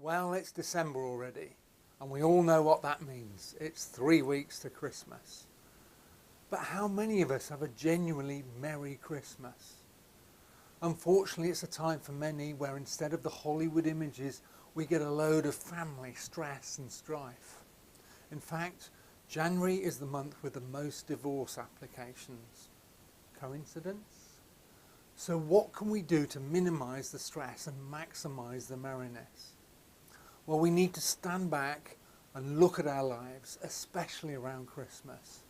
Well, it's December already, and we all know what that means. It's 3 weeks to Christmas. But how many of us have a genuinely Merry Christmas? Unfortunately, it's a time for many where instead of the Hollywood images, we get a load of family stress and strife. In fact, January is the month with the most divorce applications. Coincidence? So what can we do to minimise the stress and maximise the merriness? Well, we need to stand back and look at our lives, especially around Christmas.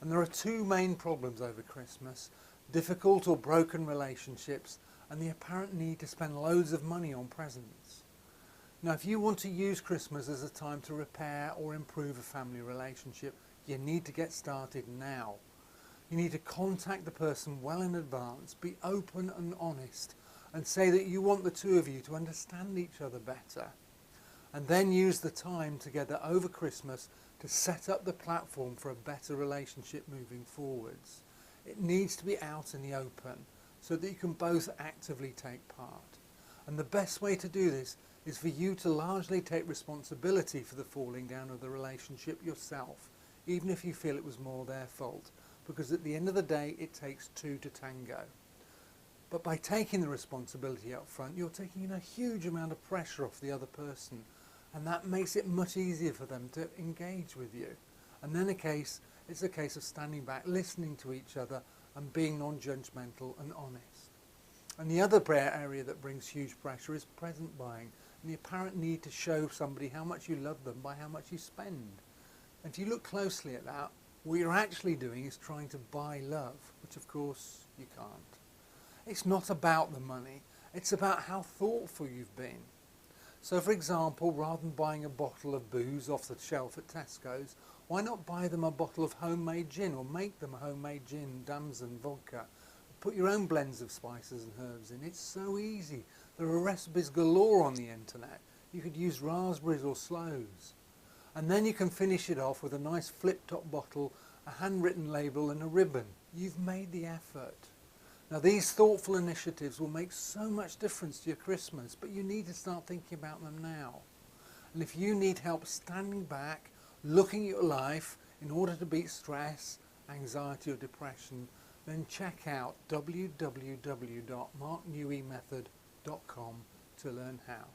And there are two main problems over Christmas: difficult or broken relationships and the apparent need to spend loads of money on presents. Now, if you want to use Christmas as a time to repair or improve a family relationship, you need to get started now. You need to contact the person well in advance, be open and honest, and say that you want the two of you to understand each other better. And then use the time together over Christmas to set up the platform for a better relationship moving forwards. It needs to be out in the open so that you can both actively take part. And the best way to do this is for you to largely take responsibility for the falling down of the relationship yourself, even if you feel it was more their fault, because at the end of the day it takes two to tango. But by taking the responsibility up front, you're taking a huge amount of pressure off the other person, and that makes it much easier for them to engage with you. And then it's a case of standing back, listening to each other and being non-judgmental and honest. And the other area that brings huge pressure is present buying, and the apparent need to show somebody how much you love them by how much you spend. And if you look closely at that, what you're actually doing is trying to buy love, which of course you can't. It's not about the money, it's about how thoughtful you've been. So for example, rather than buying a bottle of booze off the shelf at Tesco's, why not buy them a bottle of homemade gin, or make them homemade gin, damson, vodka? Put your own blends of spices and herbs in. It's so easy. There are recipes galore on the internet. You could use raspberries or sloes. And then you can finish it off with a nice flip-top bottle, a handwritten label and a ribbon. You've made the effort. Now, these thoughtful initiatives will make so much difference to your Christmas, but you need to start thinking about them now. And if you need help standing back, looking at your life in order to beat stress, anxiety or depression, then check out www.marknewymethod.com to learn how.